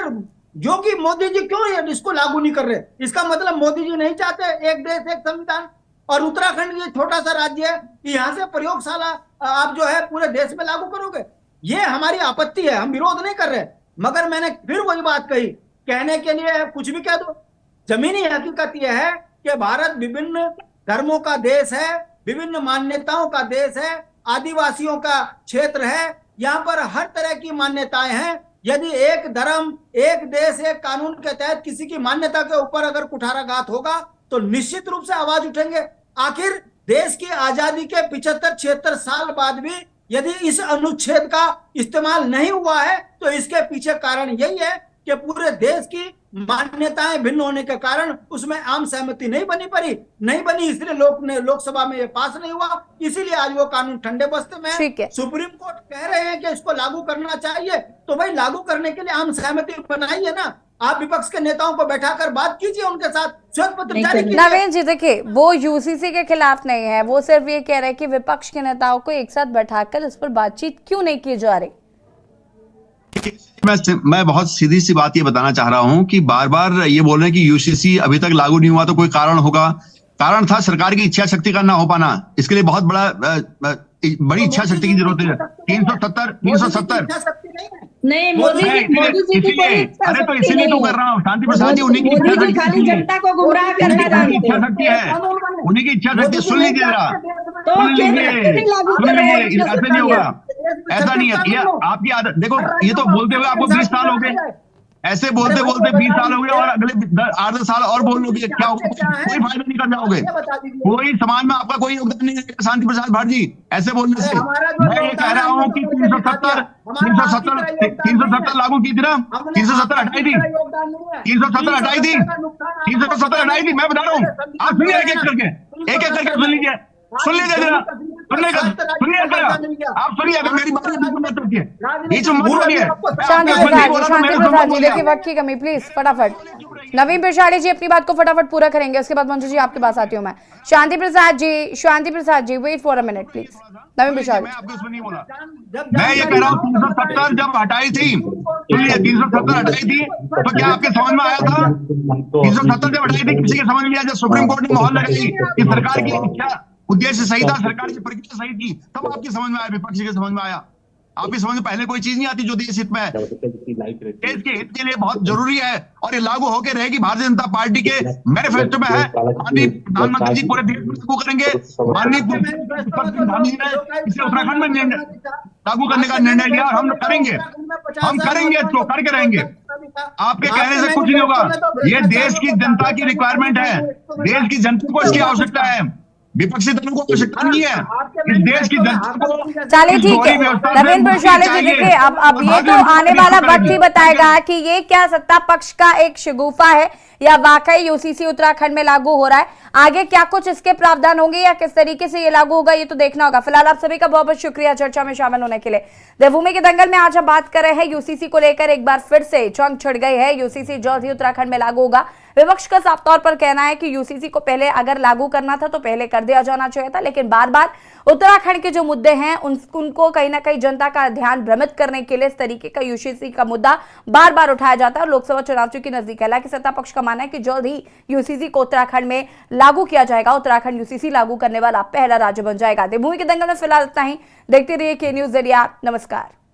योगी मोदी जी क्यों ये इसको लागू नहीं कर रहे? इसका मतलब मोदी जी नहीं चाहते एक देश एक संविधान। और उत्तराखंड ये छोटा सा राज्य है कि यहाँ से प्रयोगशाला आप जो है पूरे देश में लागू करोगे, ये हमारी आपत्ति है। हम विरोध नहीं कर रहे, मगर मैंने फिर वही बात कही, कहने के लिए कुछ भी कह दो। जमीनी हकीकत यह है कि भारत विभिन्न धर्मों का देश है, विभिन्न मान्यताओं का देश है, आदिवासियों का क्षेत्र है, यहाँ पर हर तरह की मान्यताएं हैं। यदि एक धर्म एक देश एक कानून के तहत किसी की मान्यता के ऊपर अगर कुठाराघात होगा तो निश्चित रूप से आवाज उठेंगे। आखिर देश की आजादी के 75-76 साल बाद भी यदि इस अनुच्छेद का इस्तेमाल नहीं हुआ है तो इसके पीछे कारण यही है कि पूरे देश की मान्यताएं भिन्न होने के कारण उसमें आम सहमति नहीं बनी, इसलिए लोकसभा में ये पास नहीं हुआ, इसीलिए आज वो कानून ठंडे बस्ते में है। सुप्रीम कोर्ट कह रहे हैं कि इसको लागू करना चाहिए, तो भाई लागू करने के लिए आम सहमति बनाइए ना। आप विपक्ष के नेताओं को बैठाकर बात कीजिए, उनके साथ श्वेत पत्र जारी कीजिए। नवीन जी देखिए, वो यूसीसी के खिलाफ नहीं है, वो सिर्फ ये कह रहे हैं कि विपक्ष के नेताओं को एक साथ बैठाकर इस पर बातचीत क्यों नहीं की जा रही। मैं बहुत सीधी सी बात ये बताना चाह रहा हूं कि बार बार ये बोल रहे हैं कि यूसीसी अभी तक लागू नहीं हुआ तो कोई कारण होगा। कारण था सरकार की इच्छा शक्ति का ना हो पाना। इसके लिए बहुत बड़ी इच्छा शक्ति की जरूरत है। 370 नहीं, मोदी जी अरे तो इसीलिए तो कर रहा हूँ। शांति प्रसाद जी उन्हीं की जनता को गुमराह करना इच्छा शक्ति है, उन्हीं की इच्छा शक्ति। सुन लीजिए जरा, ऐसे नहीं होगा, ऐसा नहीं है। ये आपकी आदत देखो, ये तो बोलते हुए आपको 20 साल हो गए, ऐसे बोलते 20 साल हो गए और अगले 8-10 साल और बोल लोगे, क्या होगा? कोई फायदा नहीं कर जाओगे, कोई समाज में आपका कोई योगदान नहीं है। शांति प्रसाद भाट जी ऐसे बोलने से मैं ये कह रहा हूँ कि 370 लागू की थी ना, 370 हटाई थी, 370 हटाई थी, 370 हटाई थी। मैं बता रहा हूँ, आप सुनिए एक एक करके सुन लीजिए, जरा सुनिए, आप सुनिए, अगर मेरी बात मत रखिए, बीच में मत बोलिए। शांति प्रसाद जी देखिए, वक्त की कमी, प्लीज फटाफट। नवीन पिशाड़ी जी अपनी बात को फटाफट पूरा करेंगे, उसके बाद मंजू जी आपके पास आती हूँ मैं। Shanti Prasad ji wait for a minute please. Naveen Pishari, मैं ये कह रहा हूँ 370 जब हटाई थी, सुनिए, 370 हटाई थी तो क्या आपके समझ में आया था? 370 जब हटाई थी किसी के समझ में आया? जब सुप्रीम कोर्ट ने मोहर लगाई कि सरकार की इच्छा उद्देश्य सही था, सरकार की प्रक्रिया सही थी, तब आपकी समझ में आया, विपक्ष के समझ में आया। आपकी समझ में पहले कोई चीज नहीं आती जो देश हित में है। देश के हित के लिए बहुत जरूरी है और ये लागू होकर रहेगी। भारतीय जनता पार्टी के मैनिफेस्टो में है, माननीय प्रधानमंत्री जी पूरे देश में लागू करेंगे। माननीय इसे उत्तराखंड में लागू करने का निर्णय लिया और हम करेंगे इसको, करके रहेंगे। आपके कहने से कुछ नहीं होगा। ये देश की जनता की रिक्वायरमेंट है, देश की जनता को इसकी आवश्यकता है, विपक्षी दलों को आवश्यकता नहीं है। इस देश की जनता को। चलिए ठीक है नवीन पिशाड़ी जी, देखिए अब ये तो आने वाला वक्त ही बताएगा कि ये क्या सत्ता पक्ष का एक शगुफा है या वाकई यूसीसी उत्तराखंड में लागू हो रहा है। आगे क्या कुछ इसके प्रावधान होंगे या किस तरीके से ये लागू होगा, ये तो देखना होगा। फिलहाल आप सभी का बहुत बहुत शुक्रिया चर्चा में शामिल होने के लिए। देवभूमि के दंगल में आज हम बात कर रहे हैं यूसीसी को लेकर। एक बार फिर से जंग छिड़ गई है, यूसीसी जल्द ही उत्तराखंड में लागू होगा। विपक्ष का साफ तौर पर कहना है कि यूसीसी को पहले अगर लागू करना था तो पहले कर दिया जाना चाहिए था, लेकिन बार बार उत्तराखंड के जो मुद्दे हैं उनको कहीं ना कहीं जनता का ध्यान भ्रमित करने के लिए इस तरीके का यूसीसी का मुद्दा बार बार उठाया जाता है। लोकसभा चुनाव के नजदीक है, हालांकि सत्ता पक्ष का मानना है कि जल्द ही यूसीसी को उत्तराखंड में लागू किया जाएगा। उत्तराखंड यूसीसी लागू करने वाला पहला राज्य बन जाएगा। देवभूमि के दंगल में फिलहाल इतना ही। देखते रहिए के न्यूज़ इंडिया। नमस्कार।